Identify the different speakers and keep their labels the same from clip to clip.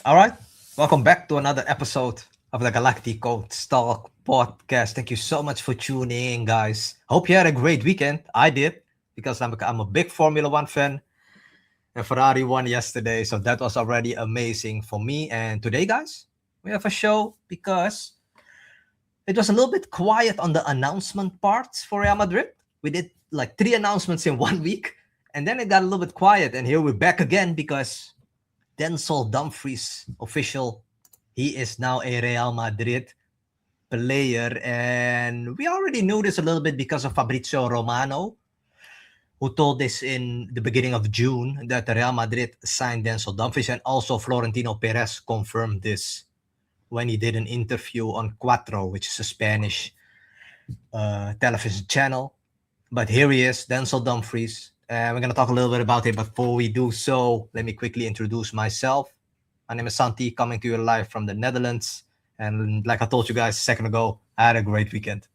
Speaker 1: All right, welcome back to another episode of the Galactico Talk podcast. Thank you so much for tuning in, guys. Hope you had a great weekend. I did because I'm a big Formula One fan, and Ferrari won yesterday, so that was already amazing for me. And today, guys, we have a show because it was a little bit quiet on the announcement parts for Real Madrid. We did like three announcements in 1 week, and then it got a little bit quiet. And here we're back again because Denzel Dumfries, official. He is now a Real Madrid player. And we already knew this a little bit because of Fabrizio Romano, who told this in the beginning of June that Real Madrid signed Denzel Dumfries. And also Florentino Perez confirmed this when he did an interview on Cuatro, which is a Spanish television channel. But here he is, Denzel Dumfries. And we're going to talk a little bit about it. But before we do so, let me quickly introduce myself. My name is Santi, coming to you live from the Netherlands. And like I told you guys a second ago, I had a great weekend.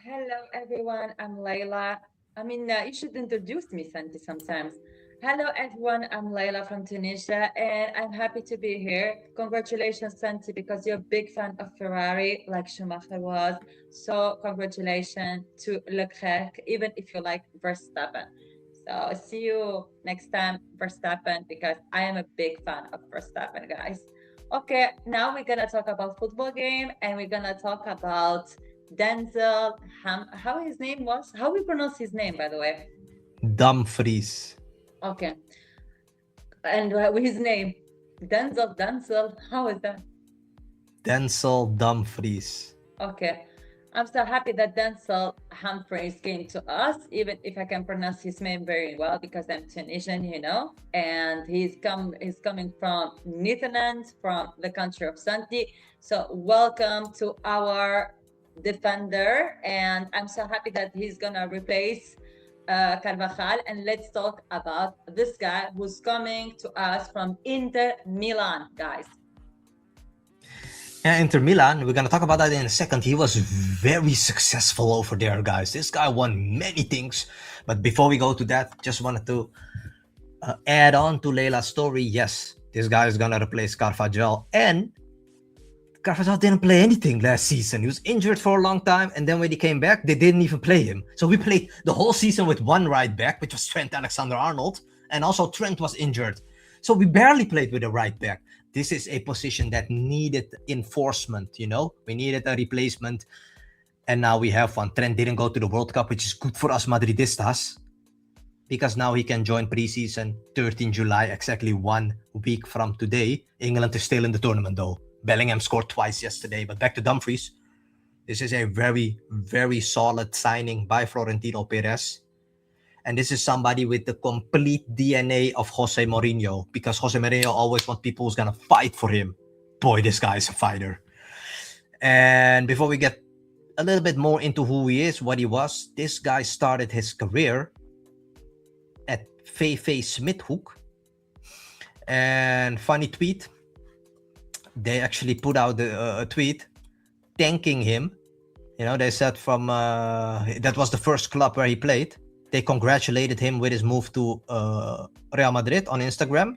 Speaker 2: Hello, everyone. I'm Leila. You should introduce me, Santi, sometimes. Hello, everyone. I'm Leila from Tunisia, and I'm happy to be here. Congratulations, Santi, because you're a big fan of Ferrari, like Schumacher was. So, congratulations to Leclerc, even if you like Verstappen. So, see you next time, Verstappen, because I am a big fan of Verstappen, guys. Okay, now we're gonna talk about football game, and we're gonna talk about Denzel how his name was? How we pronounce his name, by the way?
Speaker 1: Dumfries.
Speaker 2: Okay. And his name? Denzel. How is that?
Speaker 1: Denzel Dumfries.
Speaker 2: Okay. I'm so happy that Denzel Humphreys came to us, even if I can pronounce his name very well because I'm Tunisian. And he's coming from Netherlands, from the country of Santi. So welcome to our defender, and I'm so happy that he's gonna replace Carvajal. And let's talk about this guy who's coming to us from Inter Milan, guys.
Speaker 1: Yeah, Inter Milan, we're going to talk about that in a second. He was very successful over there, guys. This guy won many things. But before we go to that, just wanted to add on to Leila's story. Yes, this guy is going to replace Carvajal. And Carvajal didn't play anything last season. He was injured for a long time, and then when he came back, they didn't even play him. So we played the whole season with one right back, which was Trent Alexander-Arnold, and also Trent was injured. So we barely played with a right back. This is a position that needed enforcement. We needed a replacement, and now we have one. Trent didn't go to the World Cup, which is good for us Madridistas, because now he can join preseason 13 July, exactly 1 week from today. England is still in the tournament, though. Bellingham scored twice yesterday. But back to Dumfries. This is a very, very solid signing by Florentino Perez. And this is somebody with the complete DNA of Jose Mourinho, because Jose Mourinho always wants people who's going to fight for him. Boy, this guy is a fighter. And before we get a little bit more into who he is, what he was, this guy started his career at VV Smithhoek. And funny tweet, they actually put out a tweet thanking him. They said from that was the first club where he played. They congratulated him with his move to Real Madrid on Instagram.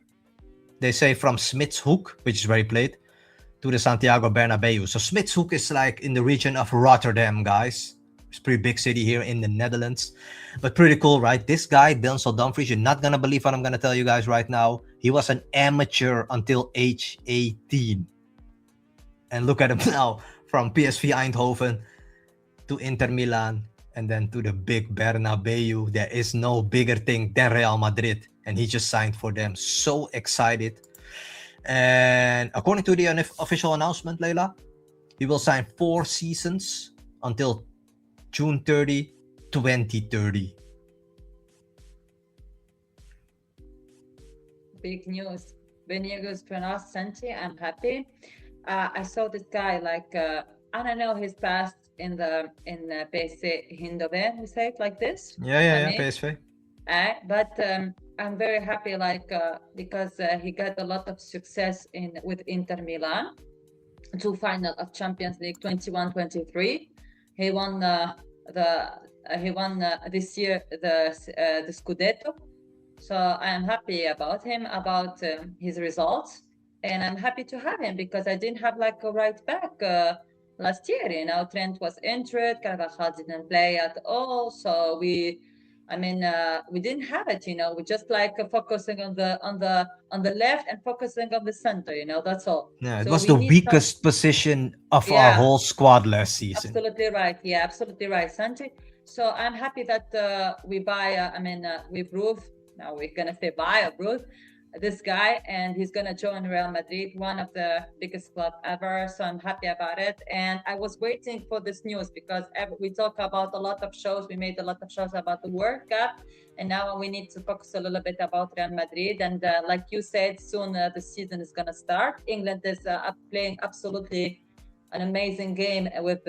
Speaker 1: They say from Smithshoek, which is where he played, to the Santiago Bernabeu. So Smithshoek is like in the region of Rotterdam, guys. It's a pretty big city here in the Netherlands. But pretty cool, right? This guy, Denzel Dumfries, you're not going to believe what I'm going to tell you guys right now. He was an amateur until age 18. And look at him now, from PSV Eindhoven to Inter Milan and then to the big Bernabeu. There is no bigger thing than Real Madrid. And he just signed for them. So excited. And according to the official announcement, Leila, he will sign 4 seasons until June 30, 2030.
Speaker 2: Big news. Benigos Panos Santi. I'm happy. I saw this guy I don't know his past in PSV Eindhoven. We say it like this.
Speaker 1: Yeah, PSV.
Speaker 2: But I'm very happy because he got a lot of success with Inter Milan, 2 final of Champions League 21-23. He won this year the Scudetto. So I'm happy about him, about his results, and I'm happy to have him because I didn't have like a right back last year. You know, Trent was injured, Carvajal didn't play at all, so we didn't have it. You know, we just like focusing on the left and focusing on the center. You know, that's all.
Speaker 1: Yeah, it
Speaker 2: So
Speaker 1: was
Speaker 2: we
Speaker 1: the
Speaker 2: need some.
Speaker 1: weakest position of our
Speaker 2: Yeah,
Speaker 1: whole squad last season.
Speaker 2: absolutely right. Yeah, absolutely right, Santi. So I'm happy that we buy. We prove. Now we're gonna say buy or prove this guy, and he's gonna join Real Madrid, one of the biggest club ever. So I'm happy about it. And I was waiting for this news because we talk about a lot of shows. We made a lot of shows about the World Cup, and now we need to focus a little bit about Real Madrid. And like you said, soon the season is gonna start. England is playing absolutely an amazing game with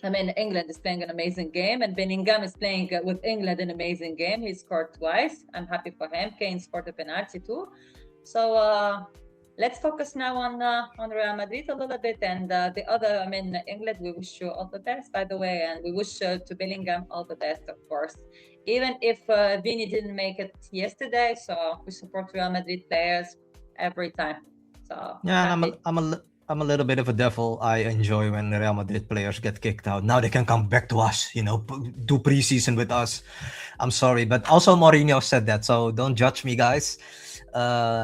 Speaker 2: England is playing an amazing game, and Bellingham is playing with England an amazing game. He scored twice. I'm happy for him. Kane scored a penalty too. So let's focus now on Real Madrid a little bit, and the other. England. We wish you all the best, by the way, and we wish to Bellingham all the best, of course. Even if Vini didn't make it yesterday, so we support Real Madrid players every time. So
Speaker 1: Yeah, and
Speaker 2: happy.
Speaker 1: I'm a little bit of a devil. I enjoy when the Real Madrid players get kicked out. Now they can come back to us, do preseason with us. I'm sorry, but also Mourinho said that, so don't judge me, guys.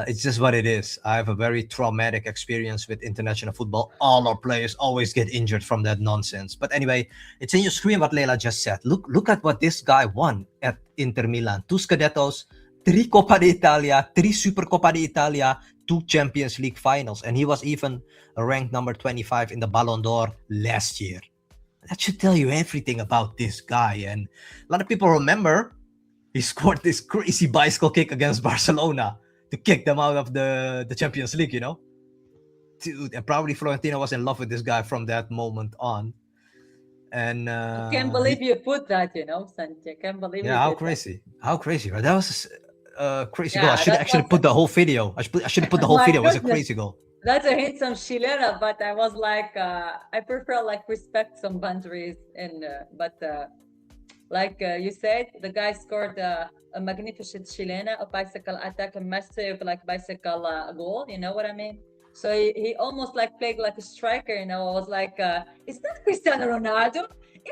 Speaker 1: It's just what it is. I have a very traumatic experience with international football. All our players always get injured from that nonsense. But anyway, it's in your screen what Leila just said. Look at what this guy won at Inter Milan. 2 Scudettos, 3 Coppa d'Italia, 3 Supercoppa d'Italia, 2 Champions League finals, and he was even ranked number 25 in the Ballon d'Or last year. That should tell you everything about this guy. And a lot of people remember he scored this crazy bicycle kick against Barcelona to kick them out of the Champions League, Dude, and probably Florentino was in love with this guy from that moment on. And
Speaker 2: I can't believe you put that, Santi. I can't believe you
Speaker 1: how
Speaker 2: did that.
Speaker 1: crazy. How crazy, right? That was crazy goal. I
Speaker 2: Yeah,
Speaker 1: should actually put the whole video. I should have put the whole
Speaker 2: my
Speaker 1: video. It was a
Speaker 2: goodness.
Speaker 1: crazy goal.
Speaker 2: That's a hint some chilena, but I was like, I prefer like respect some boundaries, and like you said, the guy scored a magnificent chilena, a bicycle attack, a massive like bicycle goal. You know what I mean? So he almost like played like a striker. I was like, is that Cristiano Ronaldo?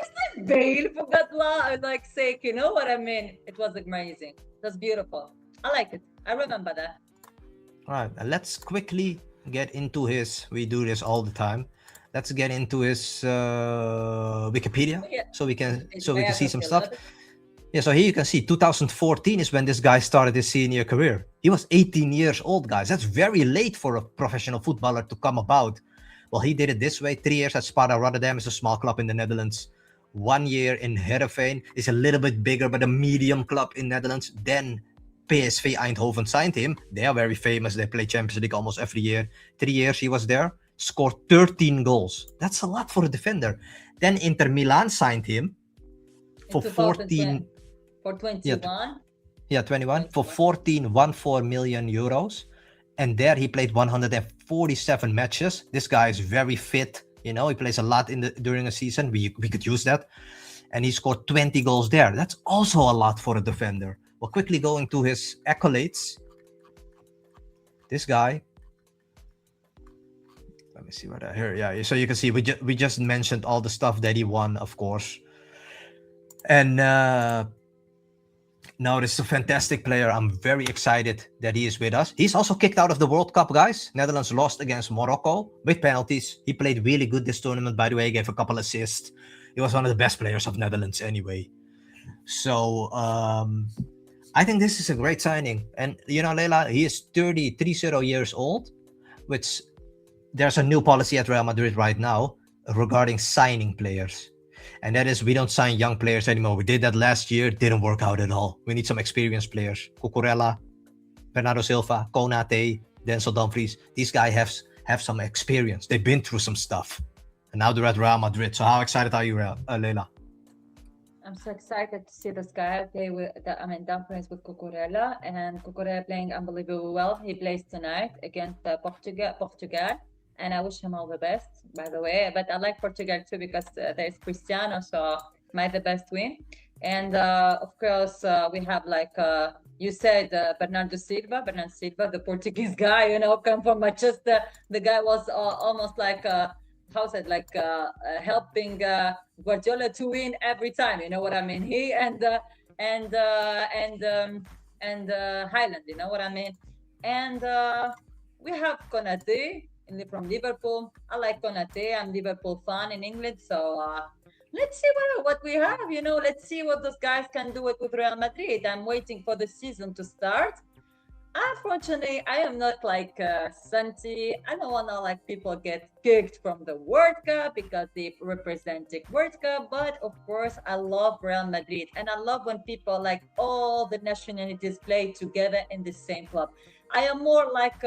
Speaker 2: Is that Bale? For God like sake, you know what I mean? It was amazing. It was beautiful. I like it. I remember that.
Speaker 1: All right, let's quickly get into we do this all the time. Let's get into his Wikipedia, so we can see some stuff. Yeah, so here you can see 2014 is when this guy started his senior career. He was 18 years old, guys. That's very late for a professional footballer to come about. Well, he did it this way. 3 years at Sparta Rotterdam, is a small club in the Netherlands. 1 year in Heerenveen, is a little bit bigger, but a medium club in Netherlands. Then PSV Eindhoven signed him. They are very famous. They play Champions League almost every year. 3 years he was there, scored 13 goals. That's a lot for a defender. Then Inter Milan signed him for 14.
Speaker 2: For 21?
Speaker 1: Yeah, 21. For 14 million euros. And there he played 147 matches. This guy is very fit. He plays a lot during a season. We could use that. And he scored 20 goals there. That's also a lot for a defender. Well, quickly going to his accolades. This guy. Let me see what I hear. Yeah, so you can see we just mentioned all the stuff that he won, of course. And now this is a fantastic player. I'm very excited that he is with us. He's also kicked out of the World Cup, guys. Netherlands lost against Morocco with penalties. He played really good this tournament, by the way. He gave a couple assists. He was one of the best players of Netherlands anyway. So I think this is a great signing. And Leila, he is 30 years old, which there's a new policy at Real Madrid right now regarding signing players. And that is, we don't sign young players anymore. We did that last year. Didn't work out at all. We need some experienced players. Cucurella, Bernardo Silva, Konate, Denzel Dumfries. These guys have some experience. They've been through some stuff. And now they're at Real Madrid. So how excited are you, Leila?
Speaker 2: I'm so excited to see this guy play with Dumfries with Cucurella, and Cucurella playing unbelievably well. He plays tonight against Portugal. And I wish him all the best, by the way. But I like Portugal too because there's Cristiano, so might the best win. And of course, we have like you said Bernardo Silva, the Portuguese guy, come from Manchester. The guy was almost like helping Guardiola to win every time. You know what I mean? He and Highland. You know what I mean? And we have Konate from Liverpool. I like Konate. I'm Liverpool fan in England, so let's see what we have. Let's see what those guys can do with Real Madrid. I'm waiting for the season to start. Unfortunately, I am not like Santi. I don't want to like people get kicked from the World Cup because they represent the World Cup. But of course, I love Real Madrid, and I love when people like all the nationalities play together in the same club. I am more like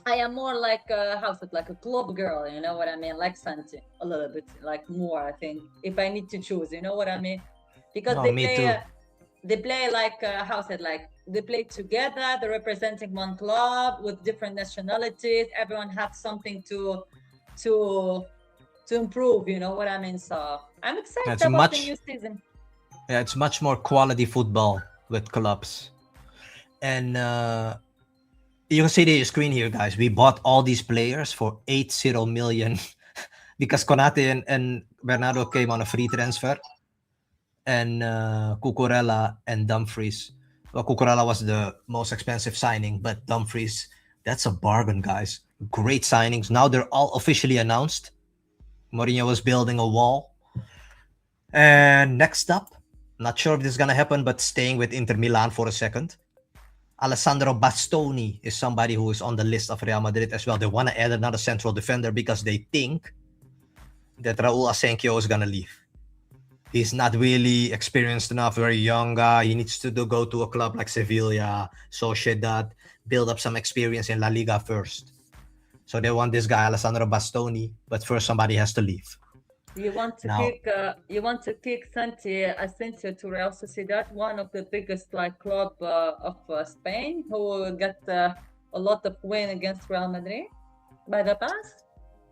Speaker 2: how's it, like a club girl, you know what I mean? Like Santi, a little bit, like more, I think, if I need to choose, you know what I mean? Because
Speaker 1: No, me too.
Speaker 2: they play like, how's it, like, they play together, they're representing one club with different nationalities, everyone has something to improve, you know what I mean? So I'm excited about the new season.
Speaker 1: Yeah, it's much more quality football with clubs. And you can see the screen here, guys. We bought all these players for 80 million because Konate and Bernardo came on a free transfer, and Cucurella and Dumfries. Well, Cucurella was the most expensive signing, but Dumfries, that's a bargain, guys. Great signings. Now they're all officially announced. Mourinho was building a wall. And next up, not sure if this is going to happen, but staying with Inter Milan for a second. Alessandro Bastoni is somebody who is on the list of Real Madrid as well. They want to add another central defender because they think that Raul Asencio is going to leave. He's not really experienced enough, very young guy. He needs to go to a club like Sevilla, Sociedad, build up some experience in La Liga first. So they want this guy, Alessandro Bastoni, but first somebody has to leave.
Speaker 2: You want to kick Santi Asensio to Real Sociedad, one of the biggest club of Spain, who got a lot of win against Real Madrid by the past.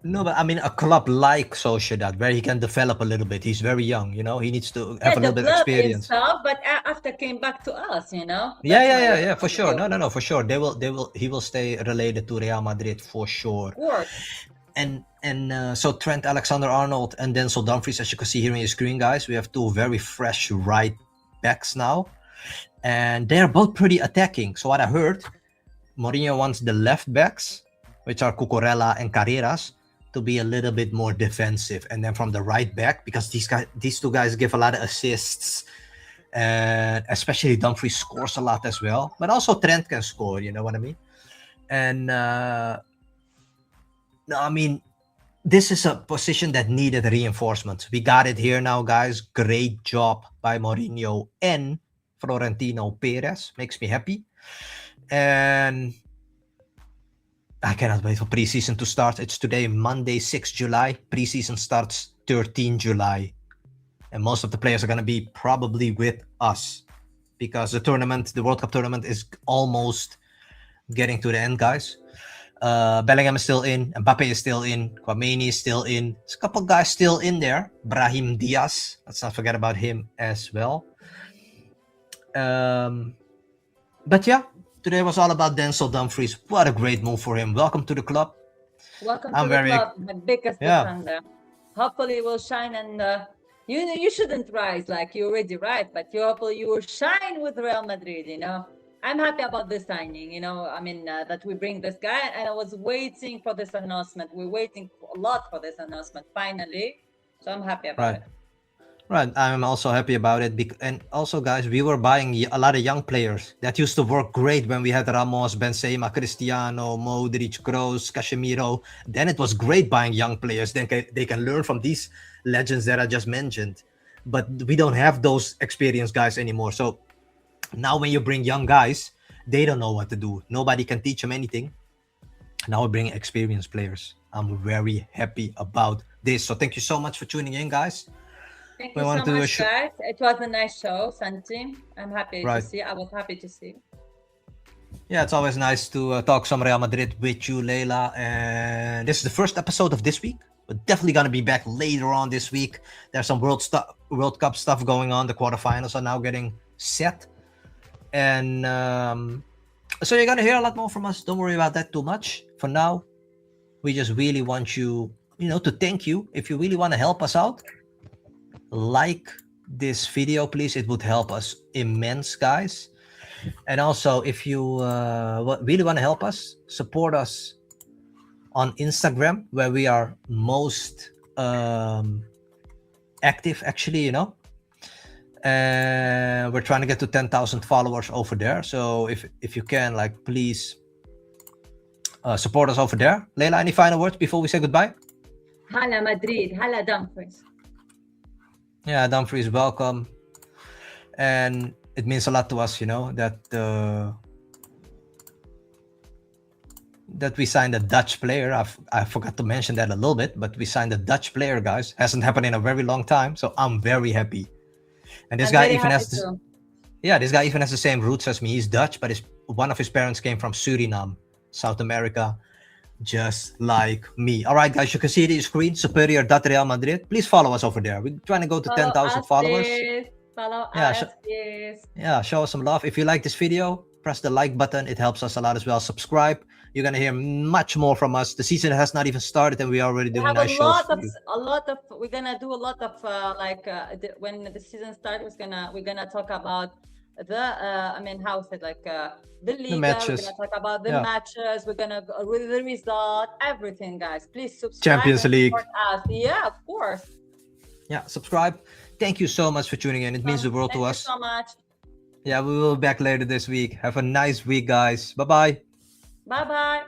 Speaker 1: No, but I mean a club like Sociedad where he can develop a little bit. He's very young, he needs to have a little bit of experience.
Speaker 2: Himself, but after came back to us,
Speaker 1: Yeah, for sure. No, for sure. He will stay related to Real Madrid for sure.
Speaker 2: Of course.
Speaker 1: And so Trent Alexander-Arnold and Denzel Dumfries, as you can see here on your screen, guys, we have two very fresh right backs now, and they're both pretty attacking. So what I heard, Mourinho wants the left backs, which are Cucurella and Carreras, to be a little bit more defensive, and then from the right back, because these two guys give a lot of assists, and especially Dumfries scores a lot as well, but also Trent can score, you know what I mean? And no, I mean, this is a position that needed reinforcement. We got it here now, guys. Great job by Mourinho and Florentino Perez. Makes me happy. And I cannot wait for preseason to start. It's today, Monday, 6 July. Preseason starts 13 July. And most of the players are going to be probably with us because the World Cup tournament is almost getting to the end, guys. Bellingham is still in, Mbappe is still in, Kouameni is still in. There's a couple guys still in there. Brahim Diaz, let's not forget about him as well. But yeah, today was all about Denzel Dumfries. What a great move for him. Welcome to the club.
Speaker 2: Welcome to the club, the biggest defender. Hopefully will shine, and you shouldn't rise like you already rise, but hopefully you will shine with Real Madrid, I'm happy about this signing, that we bring this guy, and I was waiting for this announcement. We're waiting a lot for this announcement, finally. So I'm happy about it.
Speaker 1: Right, I'm also happy about it. And also, guys, we were buying a lot of young players. That used to work great when we had Ramos, Benzema, Cristiano, Modric, Kroos, Casemiro. Then it was great buying young players. Then they can learn from these legends that I just mentioned. But we don't have those experienced guys anymore. So now when you bring young guys, they don't know what to do. Nobody can teach them anything. Now we bring experienced players. I'm very happy about this. So thank you so much for tuning in, guys.
Speaker 2: Thank you so much, guys. It was a nice show, Santi. I'm happy to see. I was happy to see.
Speaker 1: Yeah, it's always nice to talk some Real Madrid with you, Leila. And this is the first episode of this week. We're definitely going to be back later on this week. There's some World Cup stuff going on. The quarterfinals are now getting set. And so you're gonna hear a lot more from us. Don't worry about that too much. For now, we just really want you, to thank you. If you really want to help us out, like this video, please. It would help us immense, guys. And also, if you really want to help us, support us on Instagram, where we are most active, actually, and we're trying to get to 10,000 followers over there. So if you can, please support us over there. Leila, any final words before we say goodbye?
Speaker 2: Hala Madrid, hala Dumfries.
Speaker 1: Yeah, Dumfries, welcome. And it means a lot to us, that we signed a Dutch player. I forgot to mention that a little bit, but we signed a Dutch player, guys. Hasn't happened in a very long time, so I'm very happy. And this guy even has this guy even has the same roots as me. He's Dutch, but one of his parents came from Suriname, South America, just like me. All right, guys, you can see it on the screen, superior.real Madrid. Please follow us over there. We're trying to go to 10,000 followers.
Speaker 2: Follow us.
Speaker 1: Yeah, show us some love. If you like this video, press the like button. It helps us a lot as well. Subscribe. You're gonna hear much more from us. The season has not even started, and we're already doing nice shows for you.
Speaker 2: We're gonna do a lot of when the season starts, we're gonna talk about the the league.
Speaker 1: Matches.
Speaker 2: We're gonna talk about the matches. We're gonna go with the result, everything, guys. Please subscribe.
Speaker 1: Champions League.
Speaker 2: Us. Yeah, of course.
Speaker 1: Yeah, subscribe. Thank you so much for tuning in. It means the world to us.
Speaker 2: Thank you so much.
Speaker 1: Yeah, we will be back later this week. Have a nice week, guys. Bye-bye.
Speaker 2: Bye-bye.